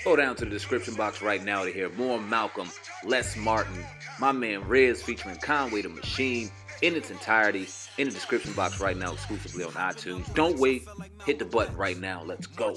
Go down to the description box right now to hear more Malcolm, Les Martin, my man Riz featuring Conway the Machine in its entirety in the description box right now, exclusively on iTunes. Don't wait, hit the button right now. Let's go.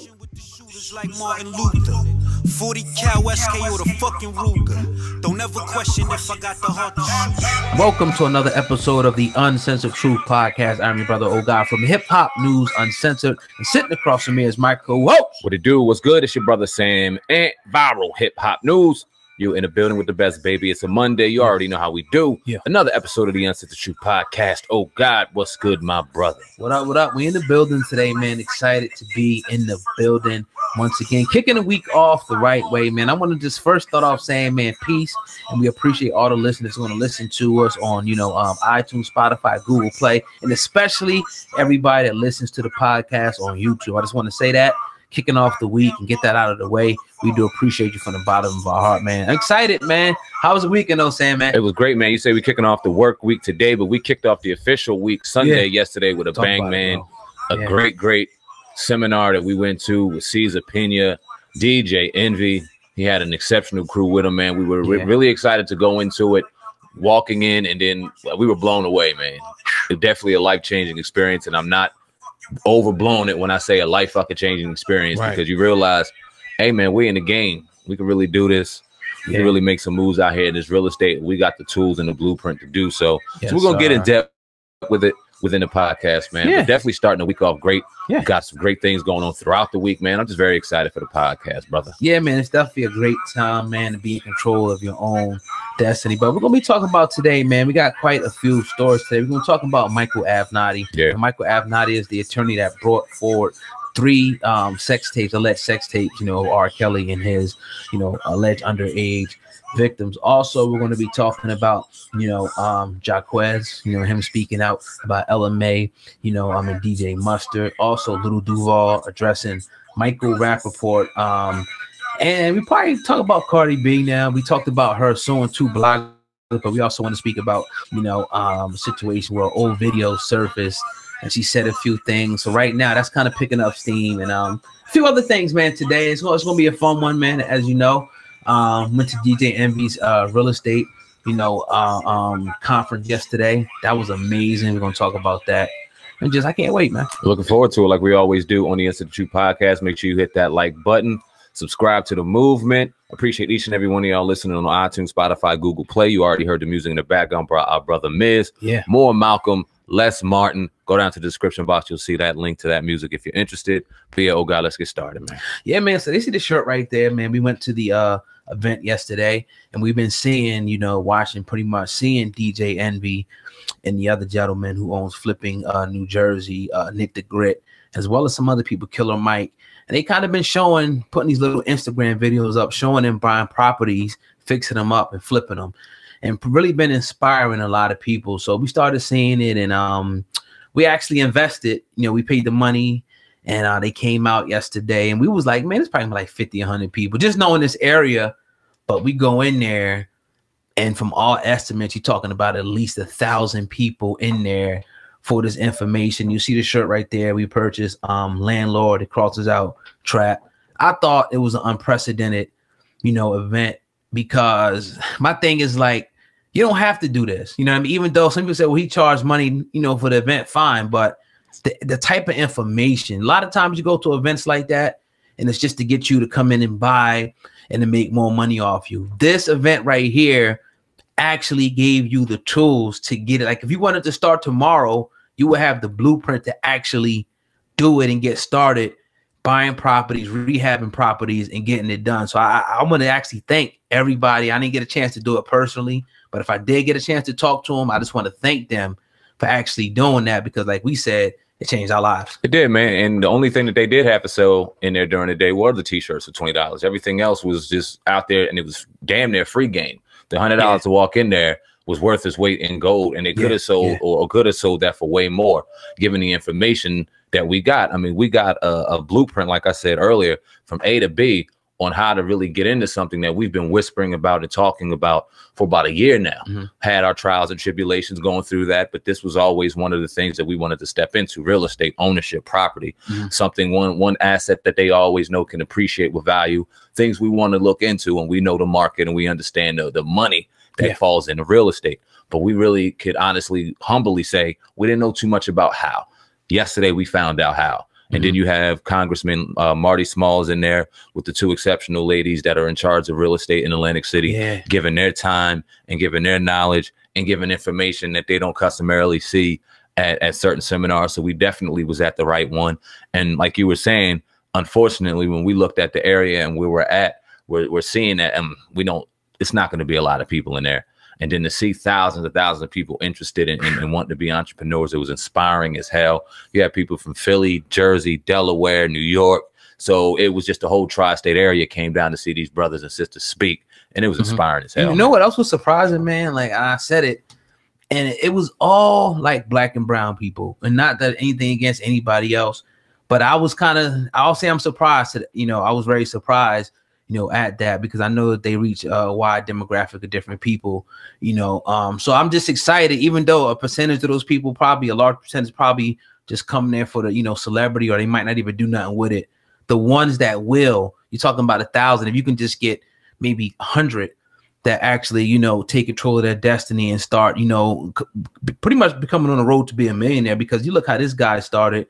Like Martin Luther, 40 cal SKO the fucking Ruger. Don't ever question if I got the heart to shoot. Welcome to another episode of the Uncensored Truth Podcast. I'm your brother, Oh God, from Hip Hop News Uncensored. And sitting across from me is my co-host. What it do? What's good? It's your brother Sam and Viral Hip Hop News. You in the building with the best, baby. It's a Monday. You already know how we do. Yeah. Another episode of the Uncensored Truth Podcast. Oh God, what's good, my brother? What up, what up? We in the building today, man. Excited to be in the building once again. Kicking the week off the right way, man. I want to just first start off saying, man, peace. And we appreciate all the listeners who want to listen to us on, iTunes, Spotify, Google Play, and especially everybody that listens to the podcast on YouTube. I just want to say that. Kicking off the week and get that out of the way. We do appreciate you from the bottom of our heart, man. I'm excited, man. How was the weekend, though, Sam, man? It was great, man. You say we kicking off the work week today, but we kicked off the official week Sunday yesterday with a bang, man. A great seminar that we went to with Caesar Pena, DJ Envy. He had an exceptional crew with him, man. We were really excited to go into it, walking in, and then we were blown away, man. It's definitely a life-changing experience, and I'm not overblown it when I say a life fucking changing experience, because you realize, hey man, we in the game. We can really do this. We can really make some moves out here in this real estate. We got the tools and the blueprint to do so. So we're gonna get in depth with it within the podcast, man. But definitely starting the week off great. Got some great things going on throughout the week, man. I'm just very excited for the podcast, brother. Yeah, man, it's definitely a great time, man, to be in control of your own destiny. But we're gonna be talking about today, man. We got quite a few stories today. We're gonna talk about Micheal Avenatti. And Micheal Avenatti is the attorney that brought forward 3 sex tapes, alleged sex tapes, R. Kelly and his, alleged underage victims. Also, we're going to be talking about, Jacquees, him speaking out about LMA, and DJ Mustard. Also, Little Divual addressing Micheal Rapaport. And we probably talk about Cardi B now. We talked about her suing 2 bloggers, but we also want to speak about, a situation where old videos surfaced and she said a few things. So right now, that's kind of picking up steam, and a few other things, man. Today it's going to be a fun one, man. As you know, went to DJ Envy's real estate, conference yesterday. That was amazing. We're going to talk about that. And I can't wait, man. Looking forward to it, like we always do on the Uncensored Truth Podcast. Make sure you hit that like button. Subscribe to the movement. Appreciate each and every one of y'all listening on iTunes, Spotify, Google Play. You already heard the music in the background, our brother Miz. More Malcolm, Les Martin. Go down to the description box. You'll see that link to that music if you're interested. But yeah, oh God, let's get started, man. Yeah, man. So they see the shirt right there, man. We went to the event yesterday, and we've been seeing, watching pretty much seeing DJ Envy and the other gentleman who owns Flipping New Jersey, Nick the Grit, as well as some other people, Killer Mike. And they kind of been putting these little Instagram videos up, showing them buying properties, fixing them up and flipping them, and really been inspiring a lot of people. So we started seeing it, and we actually invested. We paid the money, and they came out yesterday, and we was like, man, it's probably like 50, 100 people just knowing this area. But we go in there, and from all estimates, you're talking about at least 1,000 people in there for this information. You see the shirt right there. We purchased Landlord. It crosses out Trap. I thought it was an unprecedented, event, because my thing is like, you don't have to do this. I mean, even though some people say, well, he charged money, for the event, fine. But the type of information, a lot of times you go to events like that, and it's just to get you to come in and buy and to make more money off you. This event right here actually gave you the tools to get it. Like if you wanted to start tomorrow, you would have the blueprint to actually do it and get started buying properties, rehabbing properties, and getting it done. So I want to actually thank everybody. I didn't get a chance to do it personally, but if I did get a chance to talk to them, I just want to thank them for actually doing that, because like we said, it changed our lives. It did, man. And the only thing that they did have to sell in there during the day were the t-shirts for $20. Everything else was just out there, and it was damn near free game. The $100 to walk in there was worth its weight in gold, and they could have sold or could have sold that for way more, given the information that we got. I mean, we got a blueprint, like I said earlier, from A to B on how to really get into something that we've been whispering about and talking about for about a year now. Had our trials and tribulations going through that, but this was always one of the things that we wanted to step into: real estate, ownership, property, something one asset that they always know can appreciate with value, things we want to look into, and we know the market and we understand the money that falls into real estate. But we really could honestly, humbly say we didn't know too much about how. Yesterday, we found out how. And then you have Congressman Marty Smalls in there with the 2 exceptional ladies that are in charge of real estate in Atlantic City, giving their time and giving their knowledge and giving information that they don't customarily see at certain seminars. So we definitely was at the right one. And like you were saying, unfortunately, when we looked at the area and where we're at, we're seeing that it's not going to be a lot of people in there. And then to see thousands and thousands of people interested in wanting to be entrepreneurs, it was inspiring as hell. You had people from Philly, Jersey, Delaware, New York. So it was just the whole tri-state area came down to see these brothers and sisters speak. And it was inspiring as hell. You know what else was surprising, man? Like I said it, and it was all like black and brown people. And not that anything against anybody else, but I was I'll say I'm surprised. I was very surprised at that, because I know that they reach a wide demographic of different people, so I'm just excited, even though a percentage of those people, probably a large percentage, probably just come there for the, celebrity, or they might not even do nothing with it. The ones that will, you're talking about 1,000. If you can just get maybe 100 that actually, take control of their destiny and start, pretty much becoming on the road to be a millionaire, because you look how this guy started.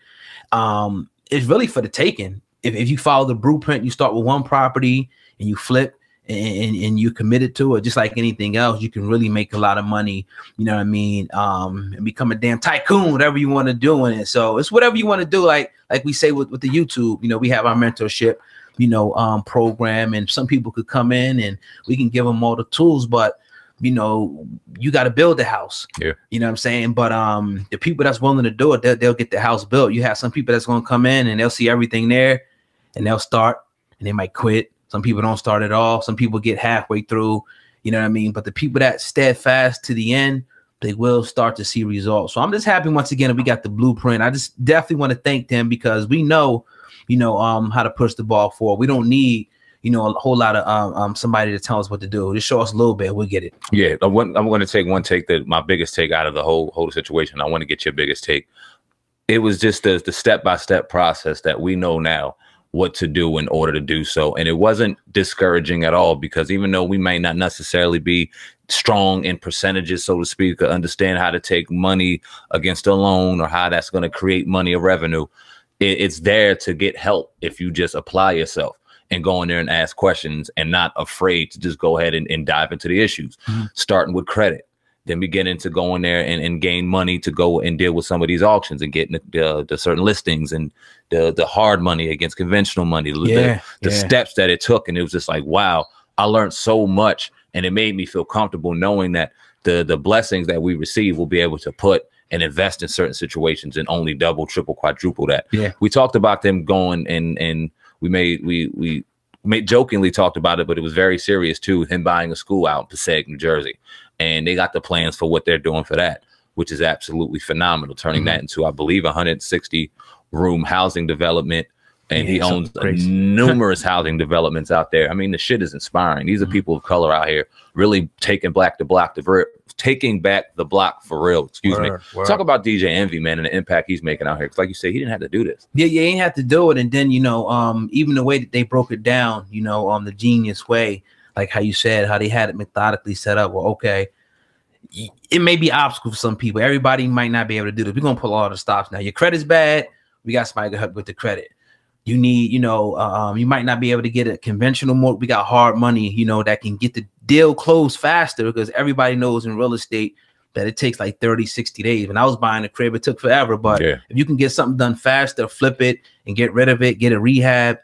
It's really for the taking. If you follow the blueprint, you start with one property and you flip and you committed to it, just like anything else, you can really make a lot of money, you know what I mean? And become a damn tycoon, whatever you want to do in it. So it's whatever you want to do. Like we say with the YouTube, we have our mentorship, program, and some people could come in and we can give them all the tools, but you got to build the house. You know what I'm saying? But the people that's willing to do it, they'll get the house built. You have some people that's going to come in and they'll see everything there and they'll start and they might quit. Some people don't start at all. Some people get halfway through, you know what I mean? But the people that steadfast to the end, they will start to see results. So I'm just happy once again that we got the blueprint. I just definitely want to thank them, because we know, how to push the ball forward. We don't need, a whole lot of somebody to tell us what to do. Just show us a little bit, we'll get it. Yeah, I'm going to take one take, that my biggest take out of the whole situation. I want to get your biggest take. It was just the step-by-step process that we know now what to do in order to do so. And it wasn't discouraging at all, because even though we may not necessarily be strong in percentages, so to speak, or understand how to take money against a loan or how that's going to create money or revenue, it's there to get help if you just apply yourself and go in there and ask questions and not afraid to just go ahead and dive into the issues, starting with credit. Then beginning to go in there and gain money to go and deal with some of these auctions and getting the certain listings and the hard money against conventional money, the steps that it took. And it was just like, wow, I learned so much, and it made me feel comfortable knowing that the blessings that we receive will be able to put and invest in certain situations and only double, triple, quadruple that. We talked about them going and we jokingly talked about it, but it was very serious too. Him buying a school out in Passaic, New Jersey. And they got the plans for what they're doing for that, which is absolutely phenomenal. Turning that into, I believe, 160 room housing development. And he owns numerous housing developments out there. I mean, the shit is inspiring. These are people of color out here really taking back the block for real. Excuse me. Talk about DJ Envy, man, and the impact he's making out here. Because like you say, he didn't have to do this. Yeah, he ain't have to do it. And then, even the way that they broke it down, the genius way, like how you said, how they had it methodically set up. Well, okay, it may be obstacle for some people. Everybody might not be able to do this. We're going to pull all the stops now. Your credit's bad. We got somebody to help with the credit. You need, you might not be able to get a conventional mortgage. We got hard money, that can get the deal closed faster, because everybody knows in real estate that it takes like 30, 60 days. When I was buying a crib, it took forever. But if you can get something done faster, flip it and get rid of it, get a rehab.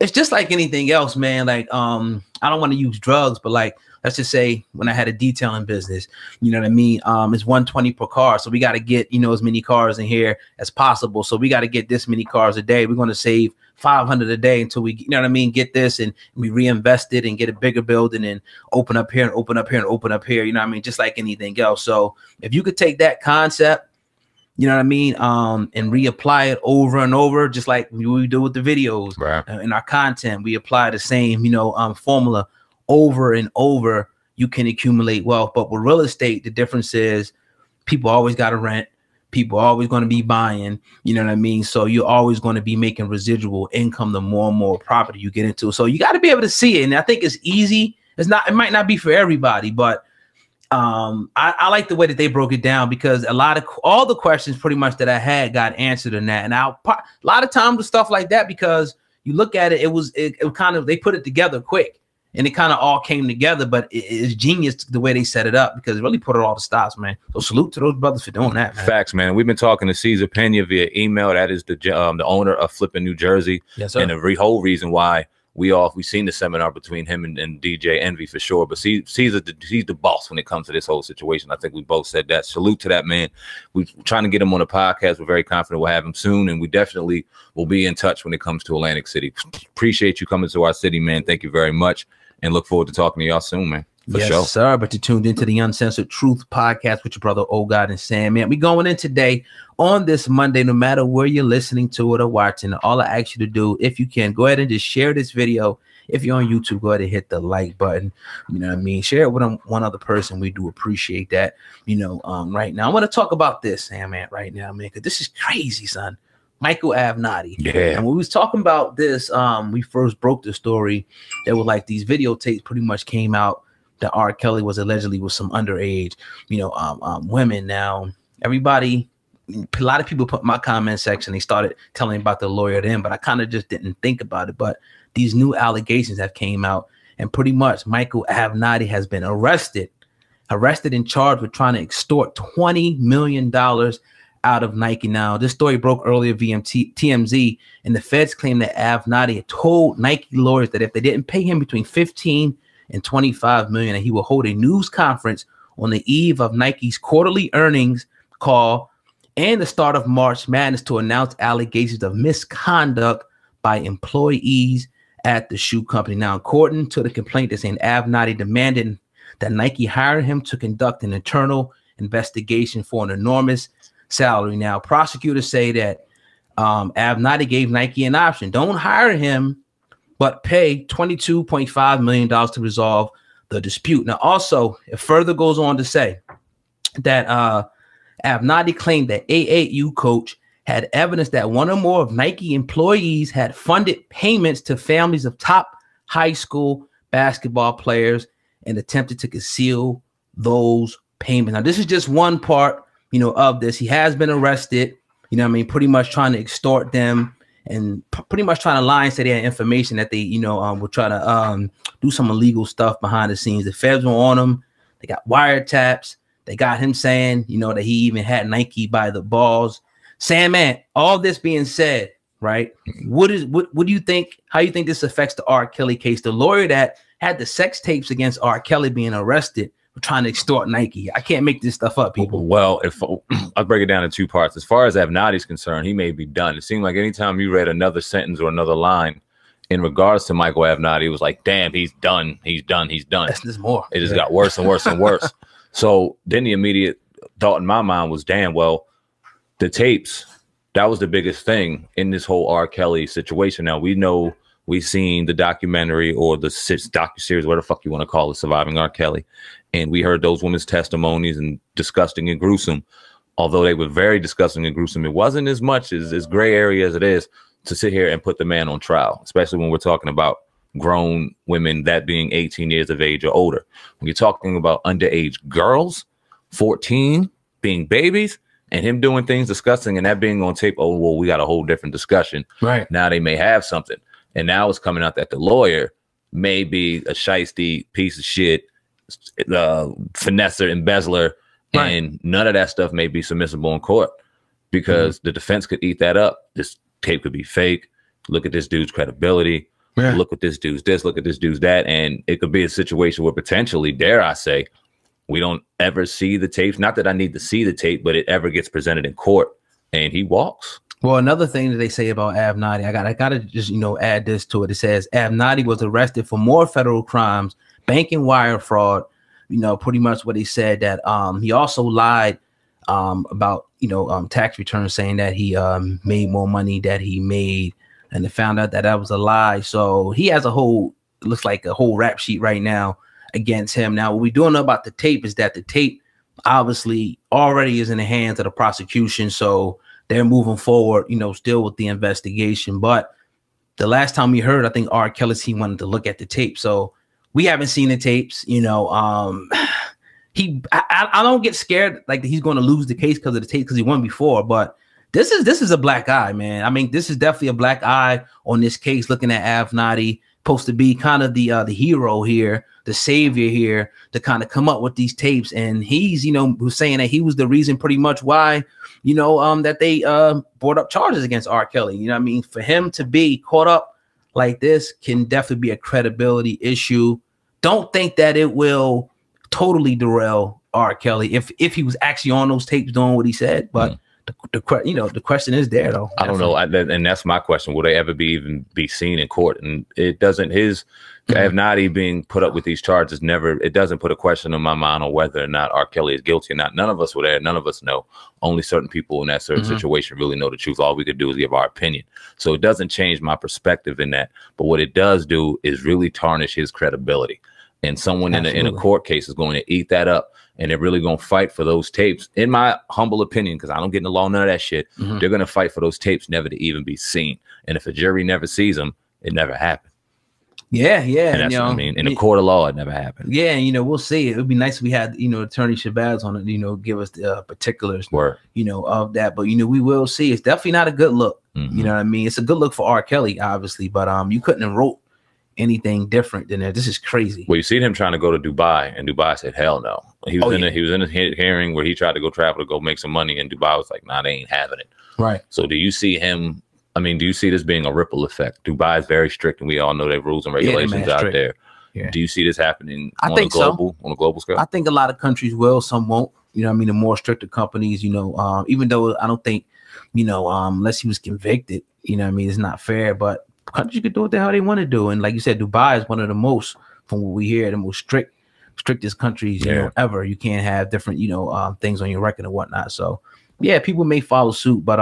It's just like anything else, man. Like, I don't want to use drugs, but like, let's just say when I had a detailing business, you know what I mean? It's 120 per car. So we got to get, as many cars in here as possible. So we got to get this many cars a day. We're going to save 500 a day until we, get this and we reinvest it and get a bigger building and open up here and open up here and open up here. Just like anything else. So if you could take that concept, you know what I mean, and reapply it over and over, just like we do with the videos, right. In our content. We apply the same, you know, formula over and over. You can accumulate wealth. But with real estate, the difference is people always got to rent. People are always going to be buying, you know what I mean? So you're always going to be making residual income the more and more property you get into. So you got to be able to see it. And I think it's easy. It's not, it might not be for everybody, but I like the way that they broke it down, because all the questions pretty much that I had got answered in that. And a lot of times with stuff like that, because you look at it, it kind of, they put it together quick and it kind of all came together, but it's genius the way they set it up, because it really put it all to stops, man. So salute to those brothers for doing that, man. Facts, man. We've been talking to Caesar Pena via email. That is the owner of Flipping New Jersey. Yes, sir. And the whole reason why we've seen the seminar between him and DJ Envy for sure, but he's the boss when it comes to this whole situation. I think we both said that. Salute to that man. We're trying to get him on the podcast. We're very confident we'll have him soon, and we definitely will be in touch when it comes to Atlantic City. Appreciate you coming to our city, man. Thank you very much, and look forward to talking to y'all soon, man. For sure. Sir. But you tuned into the Uncensored Truth podcast with your brother Oh God and Sam, man. We going in today on this Monday, no matter where you're listening to it or watching. All I ask you to do, if you can, go ahead and just share this video. If you're on YouTube, go ahead and hit the like button. You know what I mean? Share it with one other person. We do appreciate that. You know, right now, I want to talk about this, Sam, man, right now, man, because this is crazy, son. Michael Avenatti. Yeah. And when we was talking about this, we first broke the story. There were like these videotapes pretty much came out that R. Kelly was allegedly with some underage, you know, women. Now, everybody, a lot of people put in my comment section, they started telling about the lawyer then, but I kind of just didn't think about it. But these new allegations have came out, and pretty much Michael Avenatti has been arrested and charged with trying to extort $20 million out of Nike. Now, this story broke earlier via TMZ, and the feds claim that Avenatti had told Nike lawyers that if they didn't pay him between 15 and 25 million, and he will hold a news conference on the eve of Nike's quarterly earnings call and the start of March Madness to announce allegations of misconduct by employees at the shoe company. Now, according to the complaint, they're saying Avenatti demanded that Nike hire him to conduct an internal investigation for an enormous salary. Now, prosecutors say that Avenatti gave Nike an option: don't hire him, but pay $22.5 million to resolve the dispute. Now, also, it further goes on to say that Avenatti claimed that AAU coach had evidence that one or more of Nike employees had funded payments to families of top high school basketball players and attempted to conceal those payments. Now, this is just one part, you know, of this. He has been arrested, you know what I mean, pretty much trying to extort them, and pretty much trying to lie and say they had information that they, you know, will try to do some illegal stuff behind the scenes. The feds were on him. They got wiretaps. They got him saying, you know, that he even had Nike by the balls. Sam, man, all this being said, right? What do you think? How you think this affects the R. Kelly case? The lawyer that had the sex tapes against R. Kelly being arrested for trying to extort Nike. I can't make this stuff up, people. Well, if I'll break it down in two parts. As far as Avenatti's concerned, he may be done. It seemed like anytime you read another sentence or another line in regards to Michael Avenatti, it was like, damn, he's done. He's done. He's done. There's more. It just got worse and worse and worse. So then the immediate thought in my mind was, damn, well, the tapes, that was the biggest thing in this whole R. Kelly situation. Now, we know we've seen the documentary or the docuseries, whatever the fuck you want to call it, Surviving R. Kelly. And we heard those women's testimonies, and disgusting and gruesome. Although they were very disgusting and gruesome, it wasn't as much as gray area as it is to sit here and put the man on trial, especially when we're talking about grown women, that being 18 years of age or older. When you're talking about underage girls, 14, being babies, and him doing things disgusting and that being on tape, oh, well, we got a whole different discussion. Right. Now they may have something. And now it's coming out that the lawyer may be a shiesty piece of shit, finesser, embezzler, right, and none of that stuff may be submissible in court because the defense could eat that up. This tape could be fake. Look at this dude's credibility. Yeah. Look at this dude's this. Look at this dude's that. And it could be a situation where potentially, dare I say, we don't ever see the tapes. Not that I need to see the tape, but it ever gets presented in court and he walks. Well, another thing that they say about Avenatti, I gotta just, you know, add this to it. It says Avenatti was arrested for more federal crimes, banking wire fraud. You know, pretty much what he said, that he also lied about tax returns saying that he made more money that he made, and they found out that that was a lie. So he has looks like a whole rap sheet right now against him. Now, what we don't know about the tape is that the tape obviously already is in the hands of the prosecution, so they're moving forward, still with the investigation. But the last time we heard, I think R. Kelly, he wanted to look at the tape, so we haven't seen the tapes. I don't get scared like he's going to lose the case because of the tape, because he won before. But this is a black eye, man. I mean, this is definitely a black eye on this case. Looking at Av Nadi, supposed to be kind of the hero here, the savior here, to kind of come up with these tapes, and he's was saying that he was the reason pretty much why that they brought up charges against R. Kelly. I mean, for him to be caught up like this can definitely be a credibility issue. Don't think that it will totally derail R. Kelly if he was actually on those tapes doing what he said, but. The question is there though. I don't know, and that's my question. Will they ever even be seen in court? And it doesn't. His Av Nadi being put up with these charges it doesn't put a question in my mind on whether or not R. Kelly is guilty or not. None of us were there. None of us know. Only certain people in that certain situation really know the truth. All we could do is give our opinion. So it doesn't change my perspective in that. But what it does do is really tarnish his credibility. And someone in a court case is going to eat that up. And they're really going to fight for those tapes, in my humble opinion, because I don't get in the law, none of that shit. They're going to fight for those tapes never to even be seen. And if a jury never sees them, it never happened. Yeah. And that's what I mean. In the court of law, it never happened. Yeah, and we'll see. It would be nice if we had, Attorney Shabazz on it, give us the particulars, of that. But, we will see. It's definitely not a good look. You know what I mean? It's a good look for R. Kelly, obviously, but you couldn't have wrote anything different than that. This is crazy. Well, you seen him trying to go to Dubai, and Dubai said hell no. He was in a hearing where he tried to go travel to go make some money, and Dubai was like, nah, they ain't having it. Right. So do you see him? I mean, do you see this being a ripple effect? Dubai is very strict, and we all know their rules and regulations out there. Yeah. Do you see this happening on a global scale? I think a lot of countries will, some won't. The more stricter companies, even though I don't think, unless he was convicted, it's not fair, but countries could do what the hell they want to do. And like you said, Dubai is one of the most, from what we hear, the most strictest countries ever. You can't have different things on your record and whatnot. So yeah, people may follow suit, but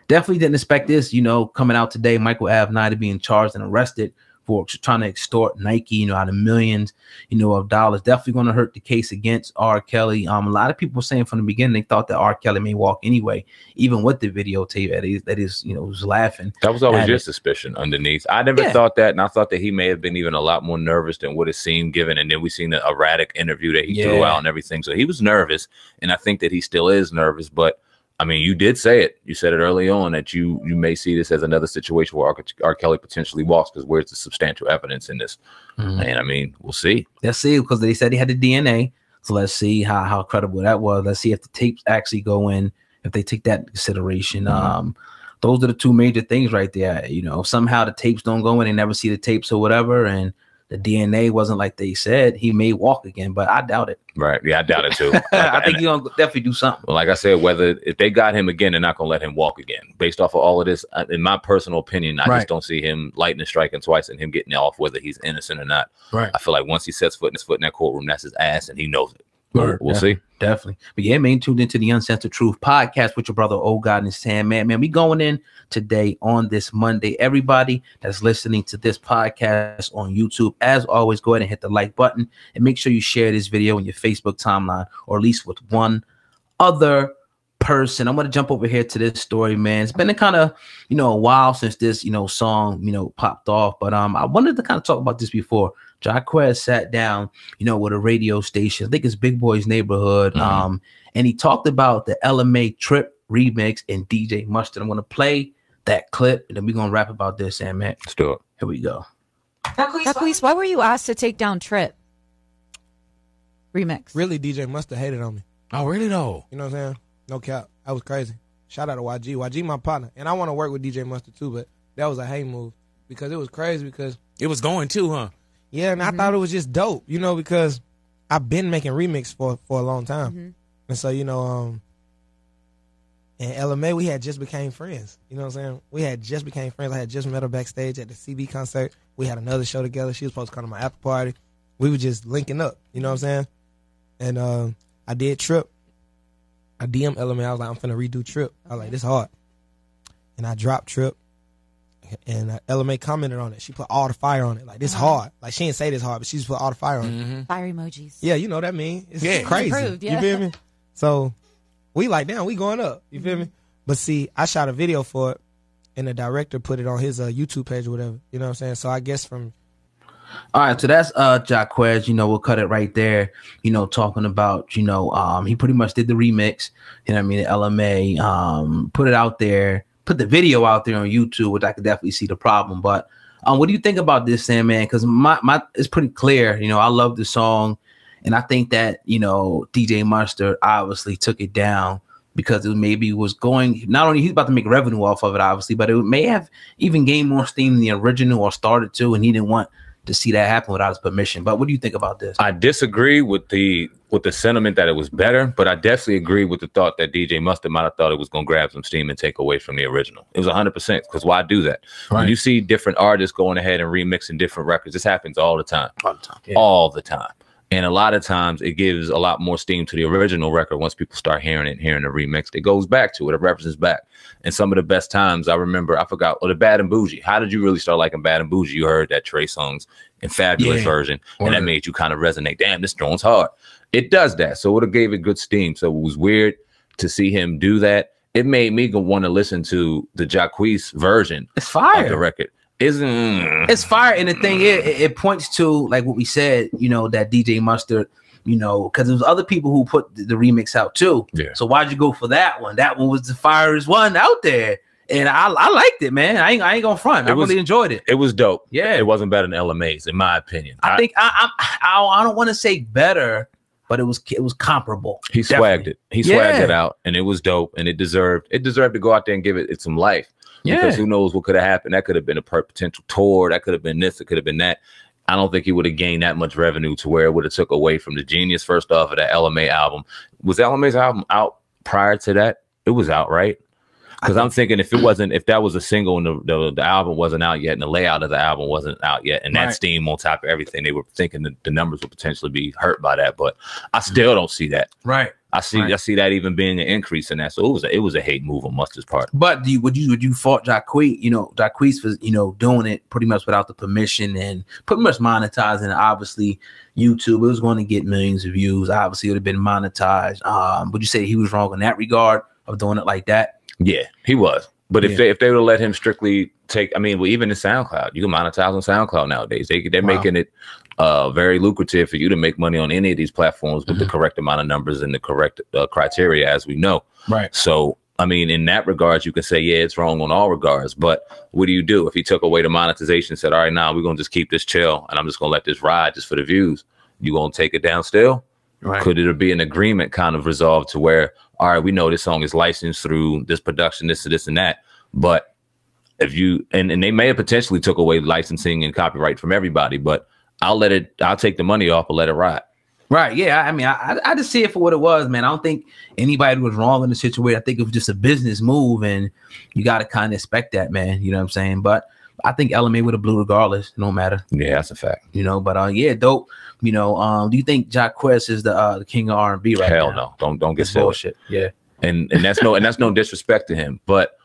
definitely didn't expect this coming out today. Michael Av Nadi being charged and arrested for trying to extort Nike out of millions of dollars. Definitely going to hurt the case against R. Kelly. A lot of people were saying from the beginning they thought that R. Kelly may walk anyway, even with the videotape. That is was laughing. That was always your suspicion underneath. I never thought that, and I thought that he may have been even a lot more nervous than what it seemed given. And then we seen the erratic interview that he threw out and everything. So he was nervous, and I think that he still is nervous. But I mean, you did say it. You said it early on that you may see this as another situation where R. Kelly potentially walks, because where's the substantial evidence in this? And I mean, we'll see. Let's see, because they said he had the DNA. So let's see how credible that was. Let's see if the tapes actually go in, if they take that into consideration. Those are the two major things right there. Somehow the tapes don't go in, they never see the tapes or whatever, and the DNA wasn't like they said, he may walk again, but I doubt it. Right. Yeah, I doubt it too. I think he's gonna definitely do something. Well, like I said, if they got him again, they're not gonna let him walk again. Based off of all of this, in my personal opinion, I just don't see him lightning and striking twice and him getting off, whether he's innocent or not. Right. I feel like once he sets foot in that courtroom, that's his ass, and he knows it. We'll see. Definitely. But yeah, man, tuned into the Uncensored Truth podcast with your brother, Old God and Sandman. Man, we going in today on this Monday. Everybody that's listening to this podcast on YouTube, as always, go ahead and hit the like button and make sure you share this video on your Facebook timeline, or at least with one other person. I'm going to jump over here to this story, man. It's been a kind of, a while since this, song, popped off. But I wanted to kind of talk about this before. Jacquees sat down, with a radio station. I think it's Big Boy's Neighborhood. And he talked about the LMA Trip remix and DJ Mustard. I'm going to play that clip, and then we're going to rap about this, and man. Let's do it. Here we go. Jacquees, why were you asked to take down Trip remix? Really, DJ Mustard hated on me. Oh, really though? You know what I'm saying? No cap. That was crazy. Shout out to YG. YG my partner. And I want to work with DJ Mustard too, but that was a hate move because it was crazy because it was going too, huh? Yeah, and I thought it was just dope, because I've been making remix for a long time. And so, in LMA, we had just became friends. You know what I'm saying? We had just became friends. I had just met her backstage at the CB concert. We had another show together. She was supposed to come to my after party. We were just linking up. You know what I'm saying? And I did Trip. I DM LMA. I was like, I'm finna redo Trip. I was like, this hard. And I dropped Trip. And LMA commented on it. She put all the fire on it. Like, this hard. Like, she didn't say this hard, but she just put all the fire on it. Fire emojis. Yeah, you know what I mean? It's crazy. Approved, You feel me? So, we like, damn, we going up. You feel me? But see, I shot a video for it, and the director put it on his YouTube page or whatever. You know what I'm saying? So, I guess from... All right, so that's Jacquees. We'll cut it right there. Talking about he pretty much did the remix. You know what I mean? LMA put it out there, put the video out there on YouTube, which I could definitely see the problem. But what do you think about this, Sam, man? Because my it's pretty clear. I love the song, and I think that DJ Mustard obviously took it down because it maybe was going. Not only he's about to make revenue off of it, obviously, but it may have even gained more steam than the original or started to, and he didn't want to see that happen without his permission. But what do you think about this? I disagree with the sentiment that it was better, but I definitely agree with the thought that DJ Mustard might have thought it was going to grab some steam and take away from the original. It was 100%, because why do that? Right. When you see different artists going ahead and remixing different records, this happens all the time. All the time. Yeah. All the time. And a lot of times it gives a lot more steam to the original record. Once people start hearing it and hearing the remix, it goes back to it. It references back. And some of the best times I remember, I forgot, the Bad and Bougie. How did you really start liking Bad and Bougie? You heard that Trey Songz in Fabulous version, and that made you kind of resonate. Damn, this joint's hard. It does that. So it gave it good steam. So it was weird to see him do that. It made me want to listen to the Jacquees version of the record. It's fire, and the thing is, it points to like what we said, that DJ Mustard, because there was other people who put the remix out too. Yeah. So why'd you go for that one? That one was the firest one out there, and I liked it, man. I ain't gonna front. I really enjoyed it. It was dope. Yeah, it wasn't better than LMA's, in my opinion. I think I don't want to say better, but it was comparable. He swagged it. He swagged it out, and it was dope, and it deserved to go out there and give it some life. Yeah. Because who knows what could have happened? That could have been a potential tour. That could have been this. It could have been that. I don't think he would have gained that much revenue to where it would have took away from the genius first off of that LMA album. Was LMA's album out prior to that? It was out, right? Because I'm thinking if that was a single and the album wasn't out yet and the layout of the album wasn't out yet and that steam on top of everything, they were thinking that the numbers would potentially be hurt by that. But I still don't see that. Right. I see that even being an increase in that. So it was a hate move on Mustard's part. But would you fault Jacquees? Jacquees for doing it pretty much without the permission and pretty much monetizing it. Obviously, YouTube, it was going to get millions of views. Obviously, it would have been monetized. Would you say he was wrong in that regard of doing it like that? Yeah, he was. But if they would have let him strictly take, even in SoundCloud, you can monetize on SoundCloud nowadays. They're making it very lucrative for you to make money on any of these platforms with the correct amount of numbers and the correct criteria, as we know. Right. So, in that regard, you can say, yeah, it's wrong on all regards. But what do you do if he took away the monetization and said, all right, now we're going to just keep this chill and I'm just going to let this ride just for the views? You going to take it down still? Right. Could it be an agreement kind of resolved to where, all right, we know this song is licensed through this production, this and that, but if you and they may have potentially took away licensing and copyright from everybody, but I'll take the money off and let it ride. Right. Yeah. I just see it for what it was, man. I don't think anybody was wrong in the situation. I think it was just a business move, and you got to kind of expect that, man. You know what I'm saying? But I think LMA would have blew regardless. No matter. Yeah, that's a fact. But yeah, dope. Do you think Jacquees is the king of R&B right now? Hell no. Don't get silly. Bullshit. Yeah. And that's no disrespect to him, but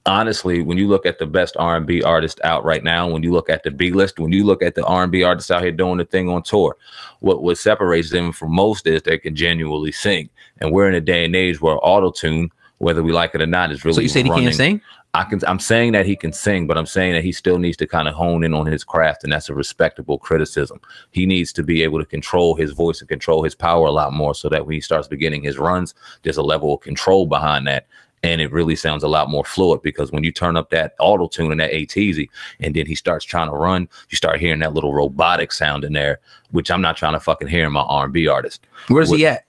honestly, when you look at the best R&B artist out right now, when you look at the B list, when you look at the R&B artists out here doing the thing on tour, what separates them from most is they can genuinely sing. And we're in a day and age where auto-tune, whether we like it or not, is really. So you say he can't sing? I'm saying that he can sing, but I'm saying that he still needs to kind of hone in on his craft, and that's a respectable criticism. He needs to be able to control his voice and control his power a lot more, so that when he starts beginning his runs, there's a level of control behind that, and it really sounds a lot more fluid. Because when you turn up that auto tune and that ATZ, and then he starts trying to run, you start hearing that little robotic sound in there, which I'm not trying to fucking hear in my R&B artist. Where's he at?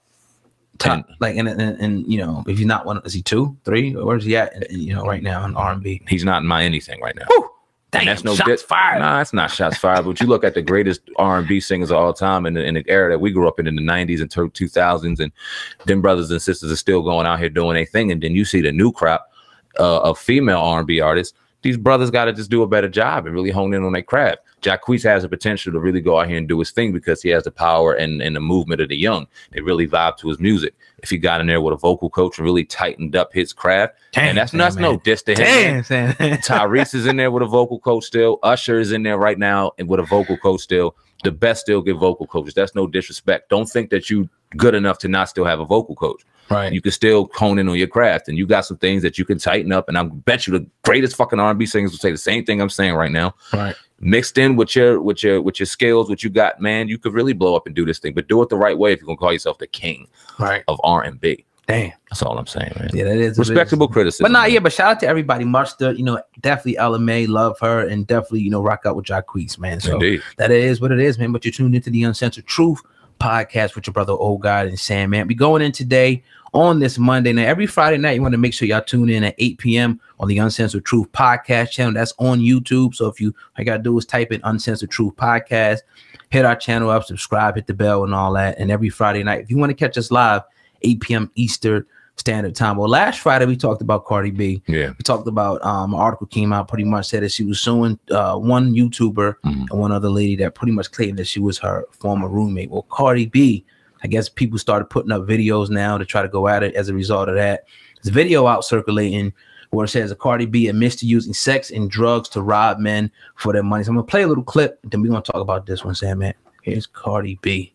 Top, like and if he's not one, is he 2, 3? Where's he at? Right now in R&B, he's not in my anything right now. Whew, damn, that's no shots fired. Nah, that's not shots fired. But you look at the greatest R&B singers of all time in the era that we grew up in the 90s and 2000s, and them brothers and sisters are still going out here doing their thing. And then you see the new crop of female R&B artists. these brothers got to just do a better job and really hone in on their craft. Jacquees has the potential to really go out here and do his thing because he has the power and the movement of the young. They really vibe to his music. If he got in there with a vocal coach and really tightened up his craft, and that's no diss to him. Tyrese is in there with a vocal coach still. Usher is in there right now and with a vocal coach still. The best still get vocal coaches. That's no disrespect. Don't think that you good enough to not still have a vocal coach. Right. You can still hone in on your craft, and you got some things that you can tighten up. And I bet you the greatest fucking R&B singers will say the same thing I'm saying right now. Right. Mixed in with your skills, what you got, man, you could really blow up and do this thing. But do it the right way if you're gonna call yourself the king of R&B. Damn. That's all I'm saying, man. Yeah, that is respectable criticism. But but shout out to everybody. Mustard, definitely LMA, love her, and definitely, rock out with Jacquees, man. So Indeed. That is what it is, man. But you're tuned into the Uncensored Truth podcast with your brother Old God and Sam, man. We going in today on this Monday night. Every Friday night, you want to make sure y'all tune in at 8 p.m. on the Uncensored Truth podcast channel. That's on YouTube. So if all you gotta do is type in Uncensored Truth podcast, hit our channel up, subscribe, hit the bell and all that. And every Friday night, if you want to catch us live, 8 p.m. Eastern Standard Time. Well, last Friday we talked about Cardi B. Yeah, we talked about an article came out pretty much said that she was suing one YouTuber and one other lady that pretty much claimed that she was her former roommate. Well, Cardi B, I guess people started putting up videos now to try to go at it as a result of that. There's a video out circulating where it says Cardi B admits to using sex and drugs to rob men for their money. So I'm gonna play a little clip, and then we're gonna talk about this one, Sam. Man, here's Cardi B.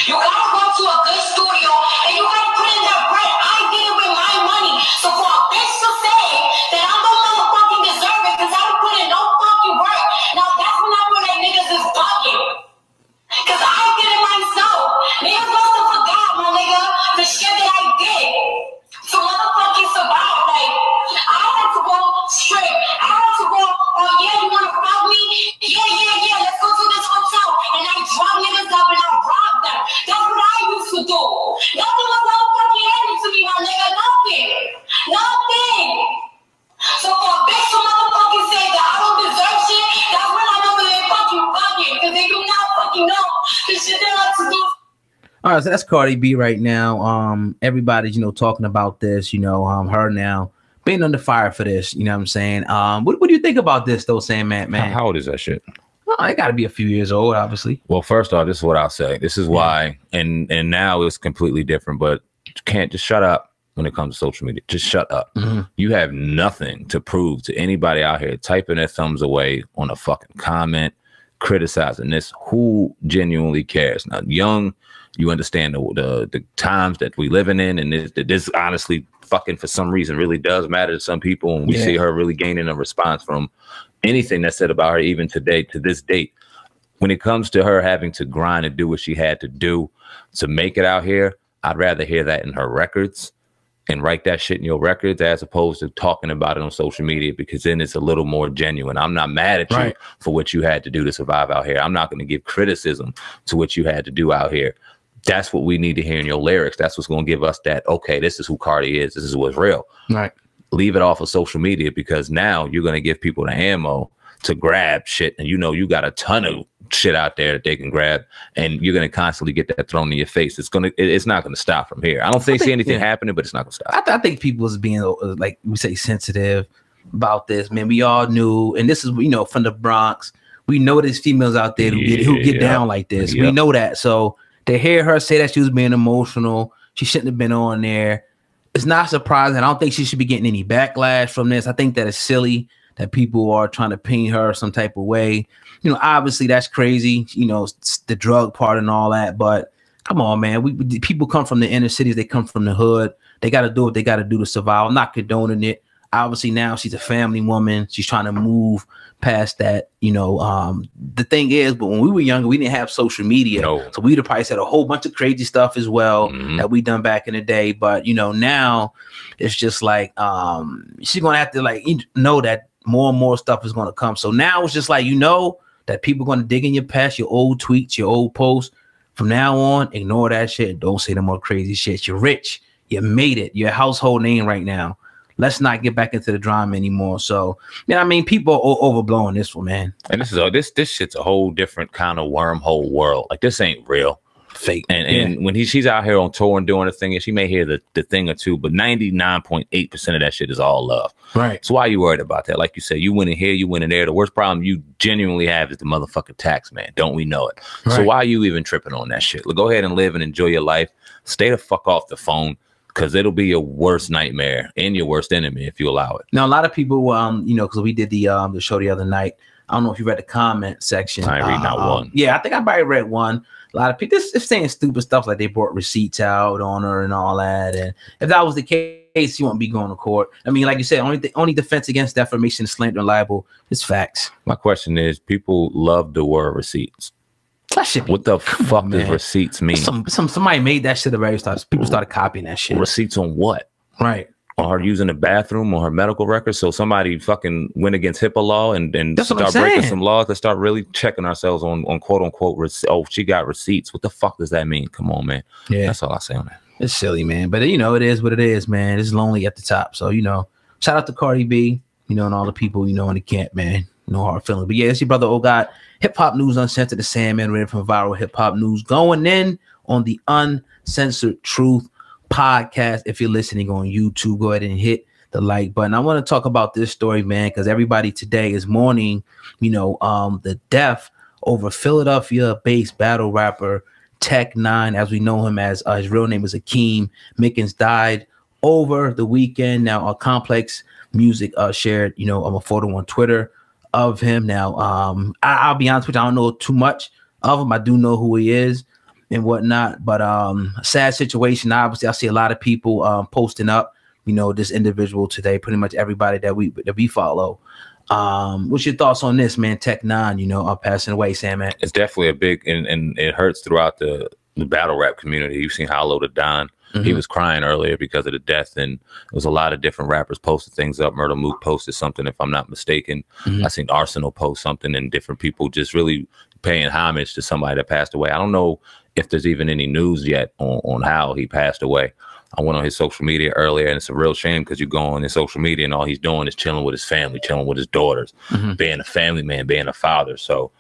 You gotta go to a good studio and you gotta put in that bread. I did it with my money. So for a bitch to say that I don't motherfucking deserve it because I don't put in no fucking work, now that's when I feel like niggas is bugging. Because I did it myself. Niggas must have forgot, my nigga, the shit that I did to motherfucking survive. Like, I had to go straight. I had to go, oh yeah, you wanna fuck me? Yeah, let's go to this hotel. And I drop niggas up and I rob them. That's what I used to do. Nothing was motherfucking happening to me, my nigga. Nothing. So for a bitch to motherfucking say that I don't deserve shit, that's when I know that they fucking bugging. Because they do not fucking know the shit they like to do. All right, so that's Cardi B right now. Everybody's, talking about this, her now being under fire for this, you know what I'm saying? What do you think about this though, Sam, man? How old is that shit? Oh, it got to be a few years old, obviously. Well, first off, this is what I'll say. This is why, and now it's completely different, but you can't just shut up when it comes to social media. Just shut up. You have nothing to prove to anybody out here typing their thumbs away on a fucking comment, criticizing this. Who genuinely cares? Now, young, you understand the times that we living in, and this honestly fucking for some reason really does matter to some people, and we see her really gaining a response from anything that's said about her even today to this date. When it comes to her having to grind and do what she had to do to make it out here, I'd rather hear that in her records and write that shit in your records as opposed to talking about it on social media, because then it's a little more genuine. I'm not mad at you for what you had to do to survive out here. I'm not going to give criticism to what you had to do out here. That's what we need to hear in your lyrics. That's what's going to give us that, okay, this is who Cardi is. This is what's real. Right. Leave it off of social media, because now you're going to give people the ammo to grab shit. And you got a ton of shit out there that they can grab, and you're going to constantly get that thrown in your face. It's not going to stop from here. I don't see anything happening, but it's not going to stop. I think people is being, like we say, sensitive about this, man. We all knew, and this is, from the Bronx, we know there's females out there who get down like this. We know that. So to hear her say that she was being emotional, she shouldn't have been on there. It's not surprising. I don't think she should be getting any backlash from this. I think that it's silly that people are trying to ping her some type of way. Obviously that's crazy, the drug part and all that. But come on, man. People come from the inner cities. They come from the hood. They got to do what they got to do to survive. I'm not condoning it. Obviously now she's a family woman. She's trying to move past that, the thing is, but when we were younger, we didn't have social media. No. So we'd have probably said a whole bunch of crazy stuff as well that we done back in the day. But, now it's just like, she's going to have to know that more and more stuff is going to come. So now it's just like, that people are going to dig in your past, your old tweets, your old posts. From now on, ignore that shit. Don't say no more crazy shit. You're rich. You made it. You're a household name right now. Let's not get back into the drama anymore. So, people are overblowing this one, man. And this shit's a whole different kind of wormhole world. Like, this ain't real. fake. And when she's out here on tour and doing the thing, she may hear the thing or two, but 99.8% of that shit is all love. Right. So why are you worried about that? Like you said, you went in here, you went in there. The worst problem you genuinely have is the motherfucking tax, man. Don't we know it? Right. So why are you even tripping on that shit? Go ahead and live and enjoy your life. Stay the fuck off the phone, because it'll be your worst nightmare and your worst enemy if you allow it. Now, a lot of people, you know, because we did the show the other night. I don't know if you read the comment section. I ain't read not one. Yeah, I think I probably read one. A lot of people just saying stupid stuff like they brought receipts out on her and all that. And if that was the case, you won't be going to court. I mean, like you said, only defense against defamation, slander, and libel is facts. My question is, people love the word receipts. That shit what the fuck does receipts mean? Somebody made that shit at the very start. People started copying that shit. Receipts on what? Right. On her using the bathroom or her medical records. So somebody fucking went against HIPAA law and start breaking some laws. Let's start really checking ourselves on quote unquote. Oh, she got receipts. What the fuck does that mean? Come on, man. Yeah, that's all I say on that. It's silly, man. But you know, it is what it is, man. It's lonely at the top. So you know, shout out to Cardi B, you know, and all the people you know in the camp, man. No hard feelings. But yeah, it's your brother. Oh God, hip hop news uncensored. The Sandman, ready from viral hip hop news, going in on the Uncensored Truth podcast. If you're listening on YouTube, go ahead and hit the like button. I want to talk about this story, man, because everybody today is mourning, you know, the death over Philadelphia-based battle rapper Tech Nine, as we know him as his real name is Akeem Mickens, died over the weekend. Now, Complex Music shared, you know, a photo on Twitter of him. Now, I'll be honest with you, I don't know too much of him. I do know who he is and whatnot, but sad situation. Obviously, I see a lot of people posting up, you know, this individual today. Pretty much everybody that we follow. What's your thoughts on this, man? Tech Nine, you know, passing away, Sam. Man, it's definitely a big and it hurts throughout the battle rap community. You've seen Hollow the Don. Mm-hmm. He was crying earlier because of the death, and there was a lot of different rappers posted things up. Murder Mook posted something, if I'm not mistaken. Mm-hmm. I seen Arsenal post something, and different people just really paying homage to somebody that passed away. I don't know if there's even any news yet on how he passed away. I went on his social media earlier, and it's a real shame because you go on his social media and all he's doing is chilling with his family, chilling with his daughters, being a family man, being a father. So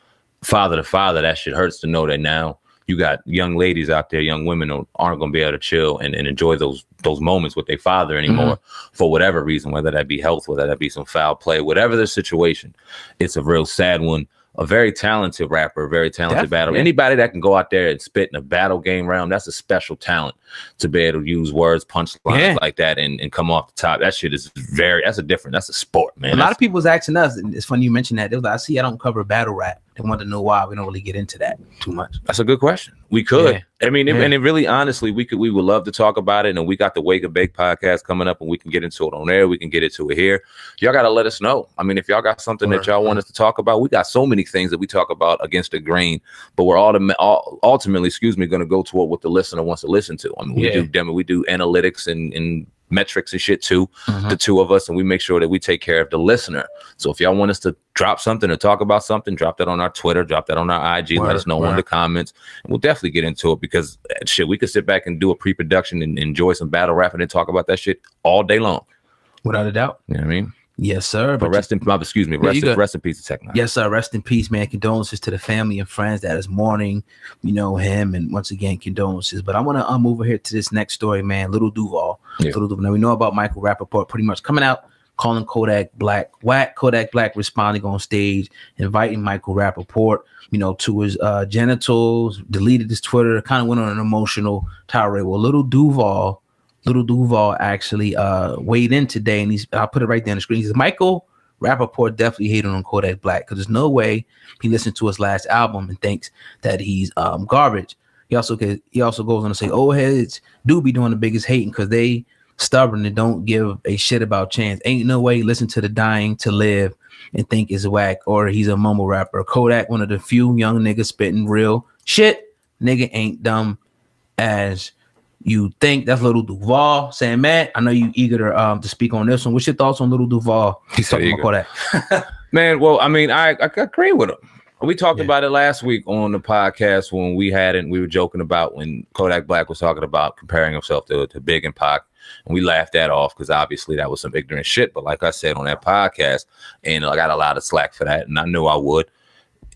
father to father, that shit hurts to know that now you got young ladies out there, young women who aren't going to be able to chill and enjoy those moments with their father anymore for whatever reason, whether that be health, whether that be some foul play, whatever the situation. It's a real sad one. A very talented rapper, a very talented battler. Anybody that can go out there and spit in a battle game realm, that's a special talent to be able to use words, punchlines like that and come off the top. That shit is that's a sport, man. A lot of people was asking us, and it's funny you mentioned that. They was like, I see I don't cover battle rap. They want to know why we don't really get into that too much. That's a good question. We could. Yeah. I mean, and it really, honestly, we would love to talk about it. And we got the Wake and Bake podcast coming up, and we can get into it on air. We can get into it here. Y'all got to let us know. I mean, if y'all got something that y'all want us to talk about, we got so many things that we talk about against the grain, but we're ultimately, going to go to what the listener wants to listen to. I mean, we do analytics and metrics and shit too, the two of us, and we make sure that we take care of the listener. So if y'all want us to drop something or talk about something, drop that on our Twitter, drop that on our IG, let us know in the comments, and we'll definitely get into it because shit, we could sit back and do a pre-production and enjoy some battle rap and then talk about that shit all day long. Without a doubt. You know what I mean? Yes, sir. But rest in peace to Tech Nine. Yes, sir. Rest in peace, man. Condolences to the family and friends that is mourning, you know, him. And once again, condolences. But I want to move over here to this next story, man. Little Divual. Now we know about Michael Rapaport pretty much coming out, calling Kodak Black whack. Kodak Black responding on stage, inviting Michael Rapaport, you know, to his genitals, deleted his Twitter, kind of went on an emotional tirade. Well, Little Divual actually weighed in today, and I'll put it right there on the screen. He says, Michael Rapaport definitely hated on Kodak Black because there's no way he listened to his last album and thinks that he's garbage. He also goes on to say, old heads do be doing the biggest hating because they stubborn and don't give a shit about chance. Ain't no way he listen to the Dying to Live and think is whack or he's a mumble rapper. Kodak, one of the few young niggas spitting real shit. Nigga ain't dumb as you think. That's Little Divual saying, Matt, I know you eager to speak on this one. What's your thoughts on Little Divual? He's talking about Kodak. Man, well, I mean, I agree with him. We talked about it last week on the podcast when we were joking about when Kodak Black was talking about comparing himself to Big and Pac, and we laughed that off because obviously that was some ignorant shit. But like I said on that podcast, and I got a lot of slack for that, and I knew I would.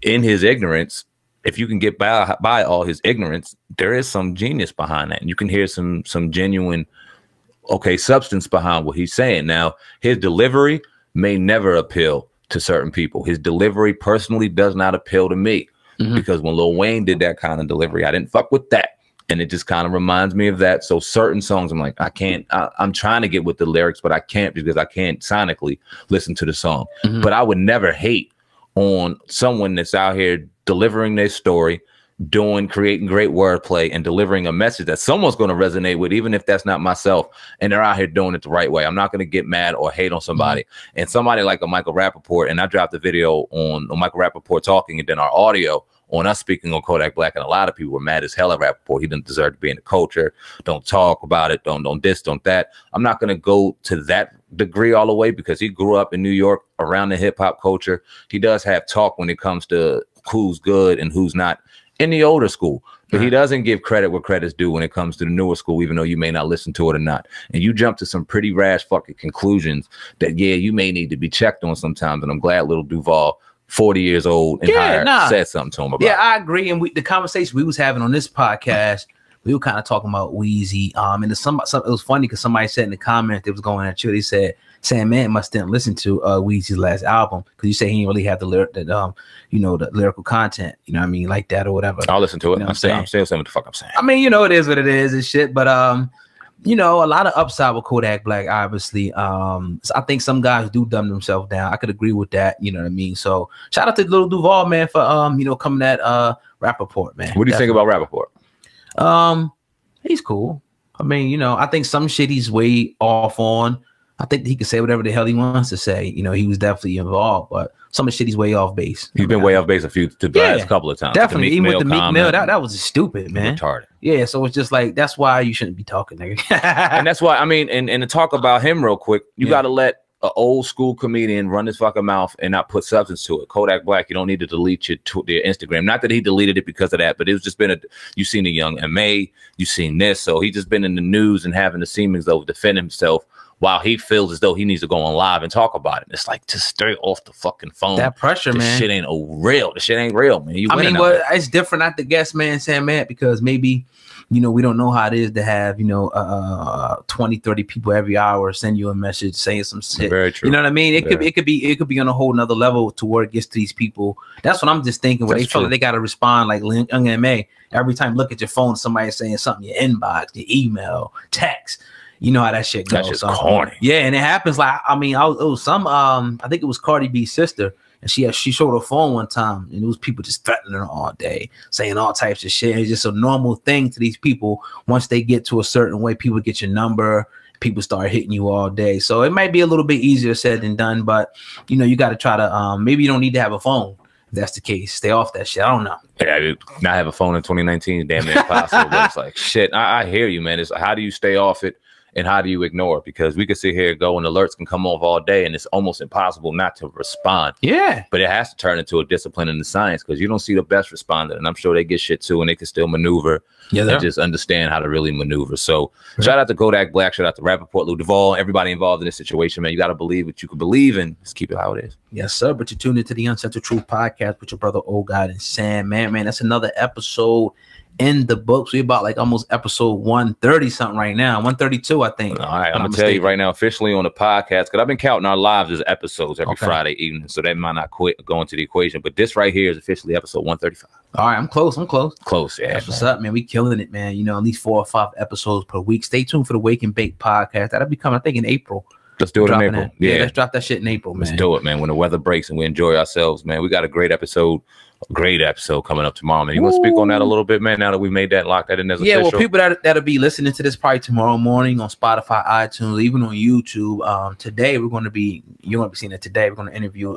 In his ignorance, if you can get by all his ignorance, there is some genius behind that, and you can hear some genuine, substance behind what he's saying. Now, his delivery may never appeal to certain people. His delivery personally does not appeal to me, because when Lil Wayne did that kind of delivery, I didn't fuck with that. And it just kind of reminds me of that. So certain songs, I'm like, I can't, I'm trying to get with the lyrics, but I can't, because I can't sonically listen to the song. But I would never hate on someone that's out here delivering their story, creating great wordplay, and delivering a message that someone's going to resonate with, even if that's not myself, and they're out here doing it the right way. I'm not going to get mad or hate on somebody. And somebody like a Michael Rapaport, and I dropped a video on Michael Rapaport talking, and then our audio on us speaking on Kodak Black, and a lot of people were mad as hell at Rapaport. He didn't deserve to be in the culture. Don't talk about it. Don't this, don't that. I'm not going to go to that degree all the way, because he grew up in New York around the hip hop culture. He does have talk when it comes to who's good and who's not in the older school, but he doesn't give credit where credit's due when it comes to the newer school, even though you may not listen to it or not. And you jump to some pretty rash fucking conclusions that, you may need to be checked on sometimes. And I'm glad little Duval, 40 years old and higher, said something to him about it. I agree. And the conversation we was having on this podcast, we were kind of talking about Weezy. And it was funny because somebody said in the comments, they was going at you. They said, Sam Man must didn't listen to Weezy's last album, because you say he didn't really have the lyrical content, you know what I mean, like that or whatever. I'll listen to it. I'm still saying what the fuck I'm saying. I mean, it is what it is and shit. But a lot of upside with Kodak Black, obviously. So I think some guys do dumb themselves down. I could agree with that, you know what I mean? So shout out to Lil Duval, man, for coming at Rapaport, man. What do you think about Rapaport? He's cool. I mean, I think some shit he's way off on. I think he can say whatever the hell he wants to say. He was definitely involved, but some of the shit he's way off base. He's been way off base a couple of times. Definitely, even with the Meek Mill, that was stupid, man. Retarded. Yeah, so it's just like, that's why you shouldn't be talking, nigga. And that's why, I mean, and to talk about him real quick, you got to let an old school comedian run his fucking mouth and not put substance to it. Kodak Black, you don't need to delete your Instagram. Not that he deleted it because of that, but it's just been you seen a young MA, you seen this, so he just been in the news and having to seem as though defend himself, while he feels as though he needs to go on live and talk about it. It's like, just stay off the fucking phone. That pressure, man. This shit ain't real. This shit ain't real, man. It's different at the guest, man, Sam Matt, because maybe, we don't know how it is to have, 20, 30 people every hour send you a message saying some shit. Very true. You know what I mean? It could be on a whole nother level to where it gets to these people. That's what I'm just thinking. Where they feel like they got to respond like young MA. Every time you look at your phone, somebody's saying something, your inbox, your email, text. You know how that shit goes. That shit's corny. Yeah, and it happens like, I think it was Cardi B's sister, and she showed her phone one time, and it was people just threatening her all day, saying all types of shit. It's just a normal thing to these people. Once they get to a certain way, people get your number, people start hitting you all day. So it might be a little bit easier said than done, but you got to try to maybe you don't need to have a phone. If that's the case, stay off that shit. I don't know. Yeah, not have a phone in 2019 damn near impossible. But it's like, shit, I hear you, man. It's how do you stay off it? And how do you ignore it? Because we could sit here and go, and alerts can come off all day, and it's almost impossible not to respond. Yeah. But it has to turn into a discipline in the science, because you don't see the best responder. And I'm sure they get shit too, and they can still maneuver and just understand how to really maneuver. So shout out to Kodak Black, shout out to Rapaport, Lil Duval, everybody involved in this situation, man. You got to believe what you can believe, and just keep it how it is. Yes, sir. But you tuned into the Uncensored Truth podcast with your brother, Old God, and Sam. Man, that's another episode in the books. We about like almost episode 130 something right now, 132 I think. All right, I'm gonna tell you right now officially on the podcast, because I've been counting our lives as episodes every Friday evening, so that might not go into the equation, but this right here is officially episode 135. All right, I'm close. Yeah, that's what's up, man. We killing it, man. At least 4 or 5 episodes per week. Stay tuned for the Wake and Bake podcast. That'll be coming, I think, in April. Let's do it in April. Yeah, let's drop that shit in April, man. Let's do it, man. When the weather breaks and we enjoy ourselves, man. We got a great episode coming up tomorrow, man. You want to speak on that a little bit, man, now that we made that, lock that in as official? Well, people that'll be listening to this probably tomorrow morning on Spotify, iTunes, even on YouTube. Today you're going to be seeing it today. We're going to interview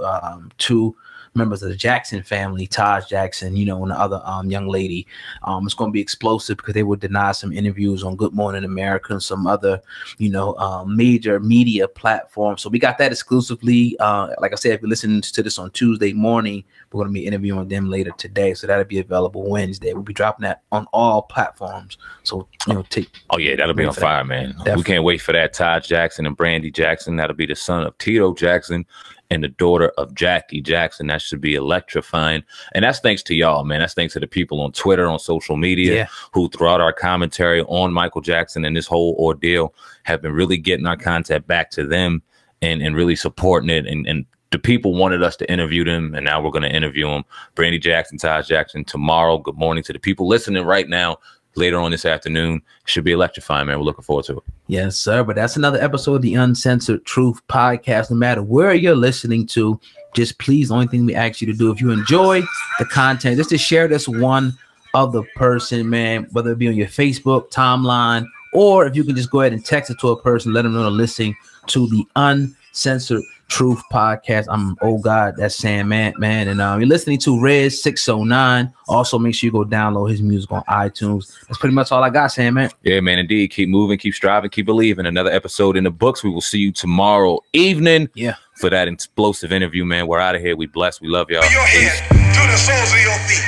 2 members of the Jackson family, Taj Jackson, and the other young lady. It's going to be explosive because they were denied some interviews on Good Morning America and some other, major media platforms. So we got that exclusively. Like I said, if you're listening to this on Tuesday morning, we're going to be interviewing them. them later today, so that'll be available Wednesday. We'll be dropping that on all platforms. So take. Oh yeah, that'll be on fire, man. Definitely. We can't wait for that. Todd Jackson and Brandy Jackson. That'll be the son of Tito Jackson and the daughter of Jackie Jackson. That should be electrifying. And that's thanks to y'all, man. That's thanks to the people on Twitter, on social media, who throughout our commentary on Michael Jackson and this whole ordeal have been really getting our content back to them and really supporting it. And the people wanted us to interview them, and now we're going to interview them. Brandy Jackson, Todd Jackson, tomorrow. Good morning to the people listening right now. Later on this afternoon, should be electrifying, man. We're looking forward to it. Yes, sir. But that's another episode of the Uncensored Truth Podcast. No matter where you're listening to, just please, the only thing we ask you to do, if you enjoy the content, just to share this one other person, man, whether it be on your Facebook timeline, or if you can just go ahead and text it to a person, let them know to listen to the Uncensored Truth Podcast. I'm God, that's Sam man, and you're listening to Rez 609. Also, make sure you go download his music on iTunes. That's pretty much all I got, Sam man. Yeah, man, indeed. Keep moving, keep striving, keep believing. Another episode in the books. We will see you tomorrow evening. For that explosive interview, man. We're out of here. We blessed. We love y'all. Your head to the soles of your feet.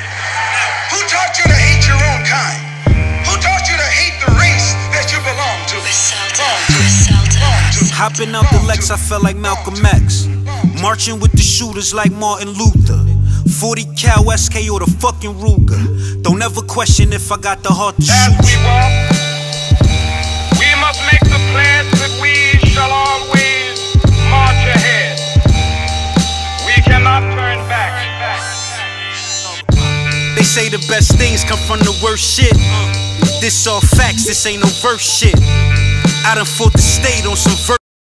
Who taught you to hate your own kind? Who taught you to hate the race that you belong to? Hopping out the Lex, I felt like Malcolm X. Marching with the shooters like Martin Luther. 40 cal SK or the fucking Ruger. Don't ever question if I got the heart to shoot. As we walk, we must make the pledge that we shall always march ahead. We cannot turn back. They say the best things come from the worst shit. This all facts, this ain't no verse shit. I done fought the state on some verse